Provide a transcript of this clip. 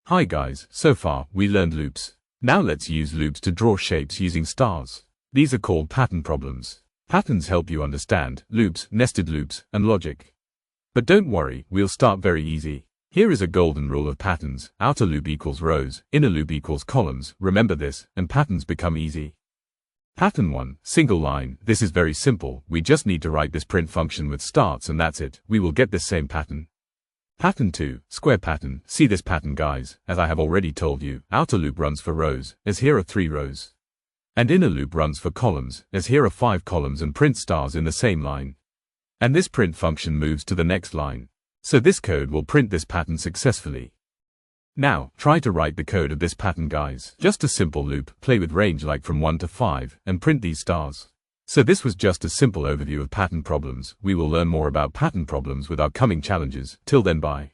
Hi guys, so far we learned loops. Now let's use loops to draw shapes using stars. These are called pattern problems. Patterns help you understand loops, nested loops, and logic. But don't worry, we'll start very easy. Here is a golden rule of patterns. Outer loop equals rows, inner loop equals columns. Remember this, and patterns become easy. Pattern 1, single line. This is very simple. We just need to write this print function with starts and that's it. We will get this same pattern. Pattern 2, square pattern. See this pattern guys, as I have already told you, outer loop runs for rows, as here are 3 rows. And inner loop runs for columns, as here are 5 columns and print stars in the same line. And this print function moves to the next line. So this code will print this pattern successfully. Now, try to write the code of this pattern guys. Just a simple loop, play with range like from 1 to 5, and print these stars. So this was just a simple overview of pattern problems. We will learn more about pattern problems with our coming challenges. Till then, bye.